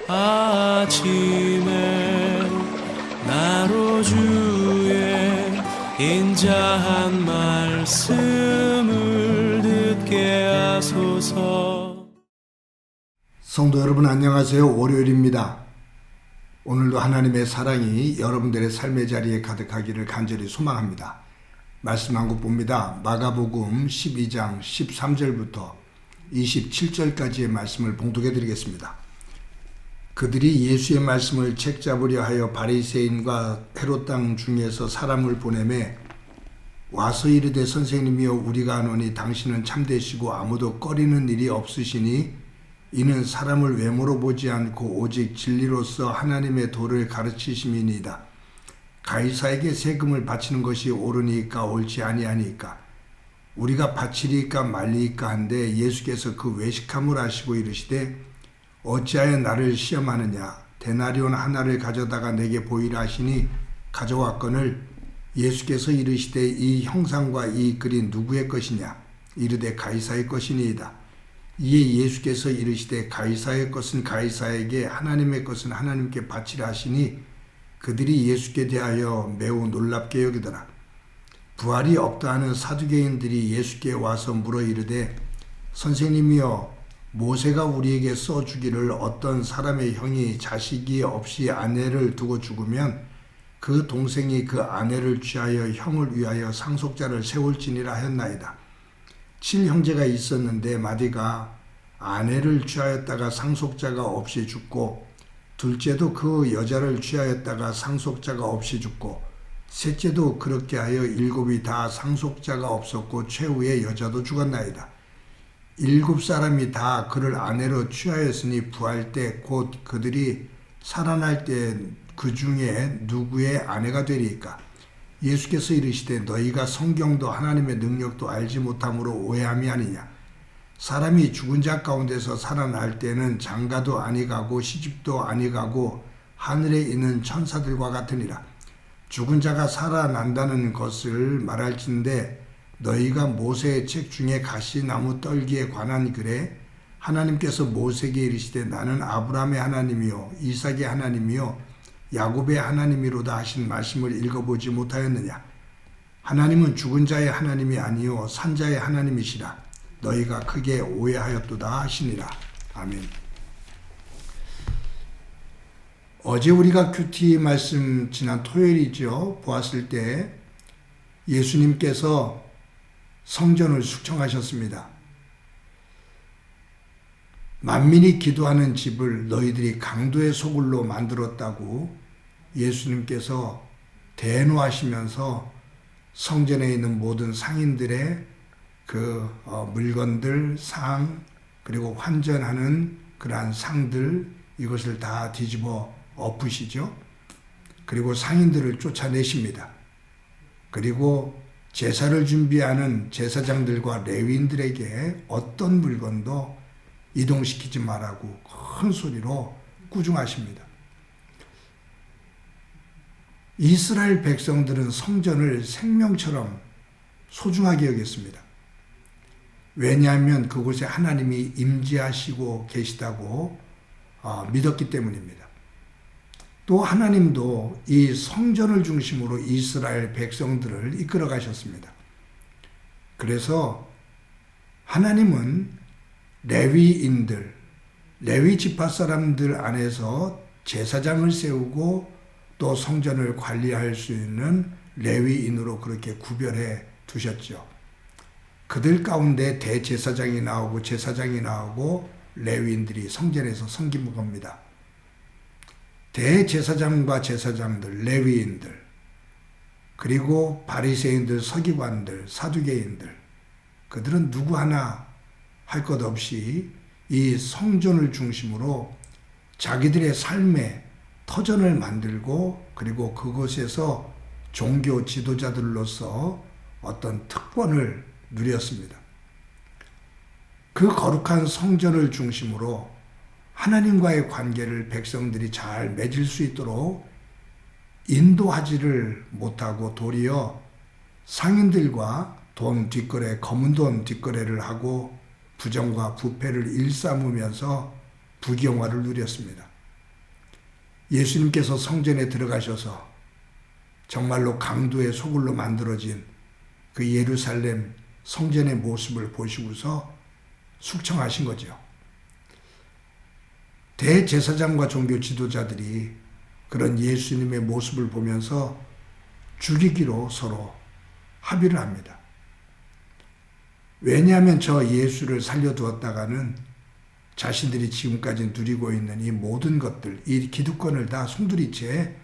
아침에 나로 주의 인자한 말씀을 듣게 하소서. 성도 여러분 안녕하세요. 월요일입니다. 오늘도 하나님의 사랑이 여러분들의 삶의 자리에 가득하기를 간절히 소망합니다. 말씀 한 곳 봅니다. 마가복음 12장 13절부터 27절까지의 말씀을 봉독해 드리겠습니다. 그들이 예수의 말씀을 책잡으려 하여 바리새인과 헤롯 땅 중에서 사람을 보내매 와서 이르되 선생님이여 우리가 아노니 당신은 참되시고 아무도 꺼리는 일이 없으시니 이는 사람을 외모로 보지 않고 오직 진리로서 하나님의 도를 가르치심이니이다. 가이사에게 세금을 바치는 것이 옳으니까 옳지 아니하니까 우리가 바치리까 말리까 한데 예수께서 그 외식함을 아시고 이르시되 어찌하여 나를 시험하느냐 데나리온 하나를 가져다가 내게 보이라 하시니 가져왔거늘 예수께서 이르시되 이 형상과 이 글이 누구의 것이냐 이르되 가이사의 것이니이다. 이에 예수께서 이르시되 가이사의 것은 가이사에게 하나님의 것은 하나님께 바치라 하시니 그들이 예수께 대하여 매우 놀랍게 여기더라. 부활이 없다 하는 사두개인들이 예수께 와서 물어 이르되 선생님이여 모세가 우리에게 써주기를 어떤 사람의 형이 자식이 없이 아내를 두고 죽으면 그 동생이 그 아내를 취하여 형을 위하여 상속자를 세울지니라 하였나이다. 7형제가 있었는데 마디가 아내를 취하였다가 상속자가 없이 죽고 둘째도 그 여자를 취하였다가 상속자가 없이 죽고 셋째도 그렇게 하여 7이 다 상속자가 없었고 최후의 여자도 죽었나이다. 7사람이 다 그를 아내로 취하였으니 부활 때 곧 그들이 살아날 때 그 중에 누구의 아내가 되리이까? 예수께서 이르시되 너희가 성경도 하나님의 능력도 알지 못함으로 오해함이 아니냐. 사람이 죽은 자 가운데서 살아날 때는 장가도 아니가고 시집도 아니가고 하늘에 있는 천사들과 같으니라. 죽은 자가 살아난다는 것을 말할진대 너희가 모세의 책 중에 가시나무 떨기에 관한 글에 하나님께서 모세에게 이르시되 나는 아브라함의 하나님이요 이삭의 하나님이요 야곱의 하나님이로다 하신 말씀을 읽어보지 못하였느냐. 하나님은 죽은 자의 하나님이 아니요 산자의 하나님이시라. 너희가 크게 오해하였도다 하시니라. 아멘. 어제 우리가 큐티 말씀 지난 토요일이죠. 보았을 때 예수님께서 성전을 숙청하셨습니다. 만민이 기도하는 집을 너희들이 강도의 소굴로 만들었다고 예수님께서 대노하시면서 성전에 있는 모든 상인들의 그 물건들, 상, 그리고 환전하는 그러한 상들 이것을 다 뒤집어 엎으시죠. 그리고 상인들을 쫓아내십니다. 그리고 제사를 준비하는 제사장들과 레위인들에게 어떤 물건도 이동시키지 말라고 큰 소리로 꾸중하십니다. 이스라엘 백성들은 성전을 생명처럼 소중하게 여겼습니다. 왜냐하면 그곳에 하나님이 임재하시고 계시다고 믿었기 때문입니다. 또 하나님도 이 성전을 중심으로 이스라엘 백성들을 이끌어 가셨습니다. 그래서 하나님은 레위인들, 레위 지파 사람들 안에서 제사장을 세우고 또 성전을 관리할 수 있는 레위인으로 그렇게 구별해 두셨죠. 그들 가운데 대제사장이 나오고 제사장이 나오고 레위인들이 성전에서 섬기는 겁니다. 대제사장과 제사장들, 레위인들, 그리고 바리새인들, 서기관들, 사두개인들, 그들은 누구 하나 할 것 없이 이 성전을 중심으로 자기들의 삶의 터전을 만들고 그리고 그곳에서 종교 지도자들로서 어떤 특권을 누렸습니다. 그 거룩한 성전을 중심으로 하나님과의 관계를 백성들이 잘 맺을 수 있도록 인도하지를 못하고 도리어 상인들과 돈 뒷거래, 검은 돈 뒷거래를 하고 부정과 부패를 일삼으면서 부귀영화를 누렸습니다. 예수님께서 성전에 들어가셔서 정말로 강도의 소굴로 만들어진 그 예루살렘 성전의 모습을 보시고서 숙청하신 거죠. 대제사장과 종교 지도자들이 그런 예수님의 모습을 보면서 죽이기로 서로 합의를 합니다. 왜냐하면 저 예수를 살려두었다가는 자신들이 지금까지 누리고 있는 이 모든 것들, 이 기득권을 다 송두리째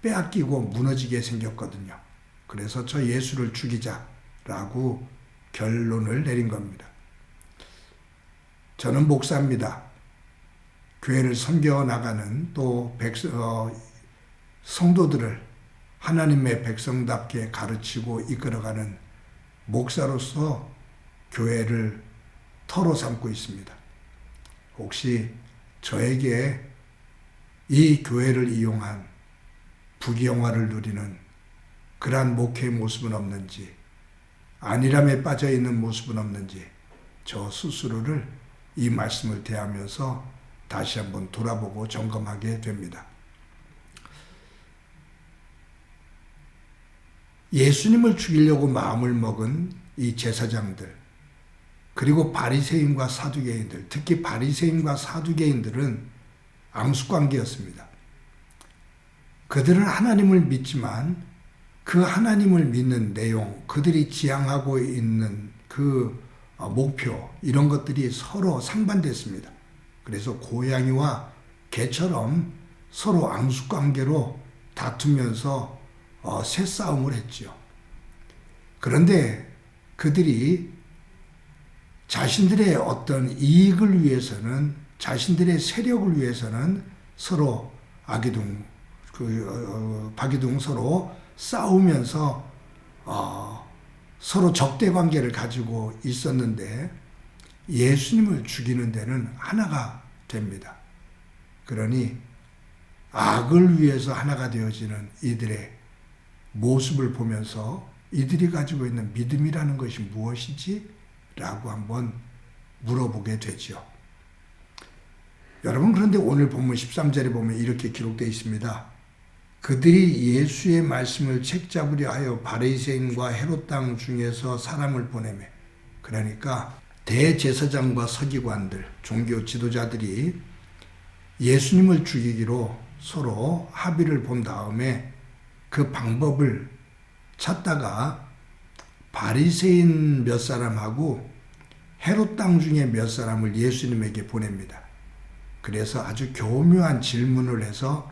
빼앗기고 무너지게 생겼거든요. 그래서 저 예수를 죽이자라고 결론을 내린 겁니다. 저는 목사입니다. 교회를 섬겨 나가는 또 성도들을 하나님의 백성답게 가르치고 이끌어가는 목사로서 교회를 터로 삼고 있습니다. 혹시 저에게 이 교회를 이용한 부귀영화를 누리는 그러한 목회의 모습은 없는지, 안일함에 빠져있는 모습은 없는지 저 스스로를 이 말씀을 대하면서 다시 한번 돌아보고 점검하게 됩니다. 예수님을 죽이려고 마음을 먹은 이 제사장들, 그리고 바리새인과 사두개인들, 특히 바리새인과 사두개인들은 앙숙관계였습니다. 그들은 하나님을 믿지만 그 하나님을 믿는 내용, 그들이 지향하고 있는 그 목표, 이런 것들이 서로 상반됐습니다. 그래서 고양이와 개처럼 서로 앙숙관계로 다투면서 새싸움을 했지요. 그런데 그들이 자신들의 어떤 이익을 위해서는, 자신들의 세력을 위해서는 서로 박이둥 서로 싸우면서 서로 적대 관계를 가지고 있었는데 예수님을 죽이는 데는 하나가 됩니다. 그러니 악을 위해서 하나가 되어지는 이들의 모습을 보면서 이들이 가지고 있는 믿음이라는 것이 무엇이지? 라고 한번 물어보게 되죠. 여러분, 그런데 오늘 본문 13절에 보면 이렇게 기록되어 있습니다. 그들이 예수의 말씀을 책잡으려 하여 바리새인과 헤롯 땅 중에서 사람을 보내매. 그러니까 대제사장과 서기관들, 종교 지도자들이 예수님을 죽이기로 서로 합의를 본 다음에 그 방법을 찾다가 바리새인 몇 사람하고 헤롯 땅 중에 몇 사람을 예수님에게 보냅니다. 그래서 아주 교묘한 질문을 해서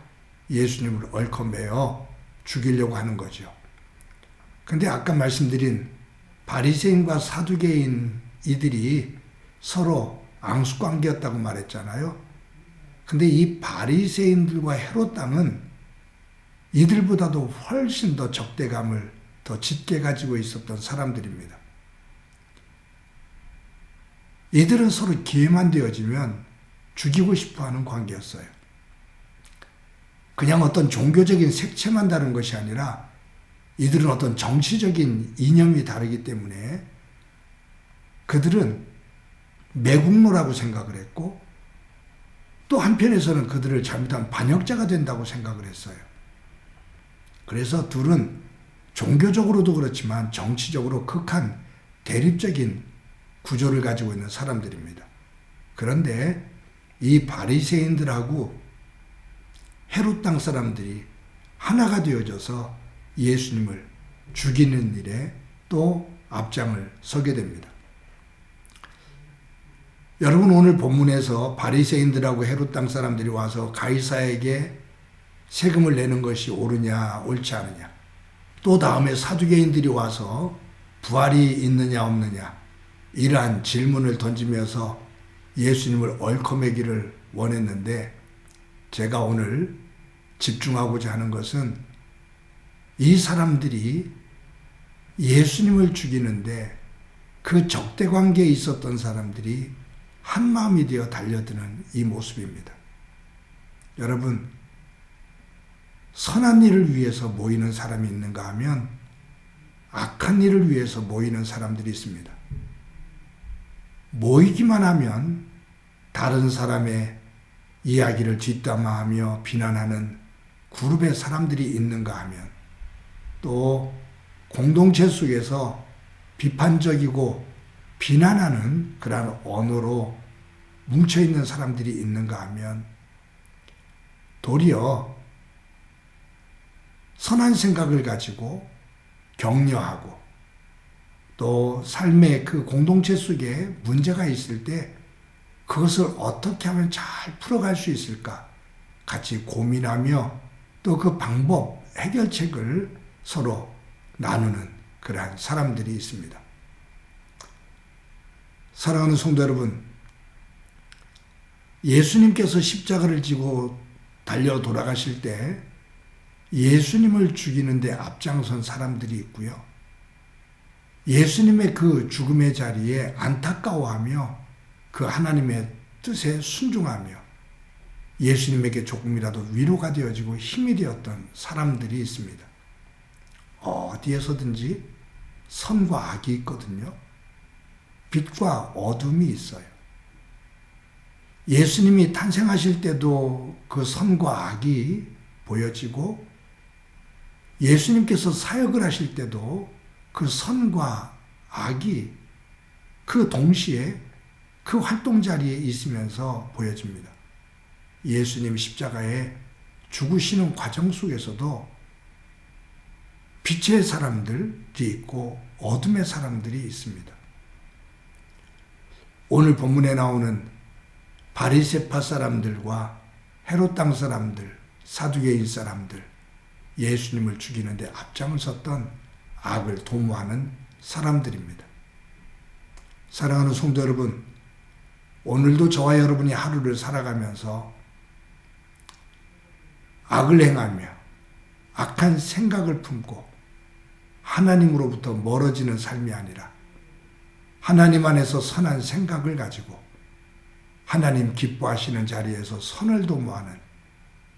예수님을 얽어매어 죽이려고 하는 거죠. 근데 아까 말씀드린 바리새인과 사두개인 이들이 서로 앙숙관계였다고 말했잖아요. 근데 이 바리새인들과 헤롯 땅은 이들보다도 훨씬 더 적대감을 더 짙게 가지고 있었던 사람들입니다. 이들은 서로 기회만 되어지면 죽이고 싶어하는 관계였어요. 그냥 어떤 종교적인 색채만 다른 것이 아니라 이들은 어떤 정치적인 이념이 다르기 때문에 그들은 매국노라고 생각을 했고 또 한편에서는 그들을 잘못하면 반역자가 된다고 생각을 했어요. 그래서 둘은 종교적으로도 그렇지만 정치적으로 극한 대립적인 구조를 가지고 있는 사람들입니다. 그런데 이 바리새인들하고 헤롯 땅 사람들이 하나가 되어져서 예수님을 죽이는 일에 또 앞장을 서게 됩니다. 여러분, 오늘 본문에서 바리새인들하고 헤롯 땅 사람들이 와서 가이사에게 세금을 내는 것이 옳으냐 옳지 않으냐, 또 다음에 사두개인들이 와서 부활이 있느냐 없느냐, 이러한 질문을 던지면서 예수님을 얽어매기를 원했는데 제가 오늘 집중하고자 하는 것은 이 사람들이 예수님을 죽이는데 그 적대관계에 있었던 사람들이 한마음이 되어 달려드는 이 모습입니다. 여러분, 선한 일을 위해서 모이는 사람이 있는가 하면 악한 일을 위해서 모이는 사람들이 있습니다. 모이기만 하면 다른 사람의 이야기를 뒷담화하며 비난하는 그룹의 사람들이 있는가 하면, 또 공동체 속에서 비판적이고 비난하는 그러한 언어로 뭉쳐있는 사람들이 있는가 하면, 도리어 선한 생각을 가지고 격려하고, 또 삶의 그 공동체 속에 문제가 있을 때 그것을 어떻게 하면 잘 풀어갈 수 있을까 같이 고민하며, 또 그 방법, 해결책을 서로 나누는 그러한 사람들이 있습니다. 사랑하는 성도 여러분, 예수님께서 십자가를 지고 달려 돌아가실 때 예수님을 죽이는데 앞장선 사람들이 있고요. 예수님의 그 죽음의 자리에 안타까워하며 그 하나님의 뜻에 순종하며 예수님에게 조금이라도 위로가 되어지고 힘이 되었던 사람들이 있습니다. 어디에서든지 선과 악이 있거든요. 빛과 어둠이 있어요. 예수님이 탄생하실 때도 그 선과 악이 보여지고, 예수님께서 사역을 하실 때도 그 선과 악이 그 동시에 그 활동 자리에 있으면서 보여집니다. 예수님 십자가에 죽으시는 과정 속에서도 빛의 사람들이 있고 어둠의 사람들이 있습니다. 오늘 본문에 나오는 바리새파 사람들과 헤롯 땅 사람들, 사두개인 사람들, 예수님을 죽이는데 앞장을 섰던 악을 도모하는 사람들입니다. 사랑하는 성도 여러분, 오늘도 저와 여러분이 하루를 살아가면서 악을 행하며 악한 생각을 품고 하나님으로부터 멀어지는 삶이 아니라 하나님 안에서 선한 생각을 가지고 하나님 기뻐하시는 자리에서 선을 도모하는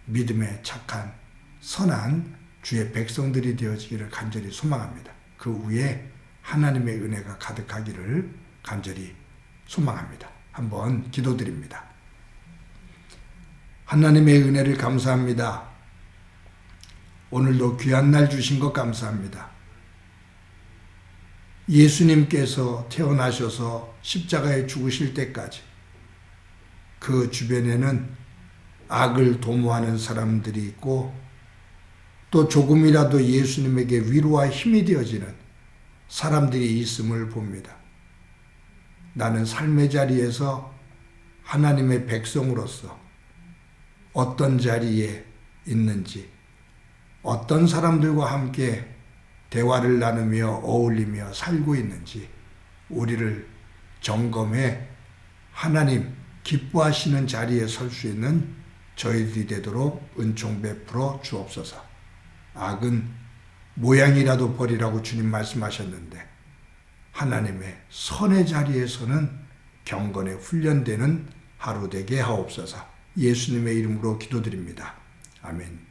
믿음의 착한 선한 주의 백성들이 되어지기를 간절히 소망합니다. 그 위에 하나님의 은혜가 가득하기를 간절히 소망합니다. 한번 기도드립니다. 하나님의 은혜를 감사합니다. 오늘도 귀한 날 주신 것 감사합니다. 예수님께서 태어나셔서 십자가에 죽으실 때까지 그 주변에는 악을 도모하는 사람들이 있고, 또 조금이라도 예수님에게 위로와 힘이 되어지는 사람들이 있음을 봅니다. 나는 삶의 자리에서 하나님의 백성으로서 어떤 자리에 있는지, 어떤 사람들과 함께 대화를 나누며 어울리며 살고 있는지 우리를 점검해 하나님 기뻐하시는 자리에 설 수 있는 저희들이 되도록 은총 베풀어 주옵소서. 악은 모양이라도 버리라고 주님 말씀하셨는데 하나님의 선의 자리에서는 경건에 훈련되는 하루 되게 하옵소서. 예수님의 이름으로 기도드립니다. 아멘.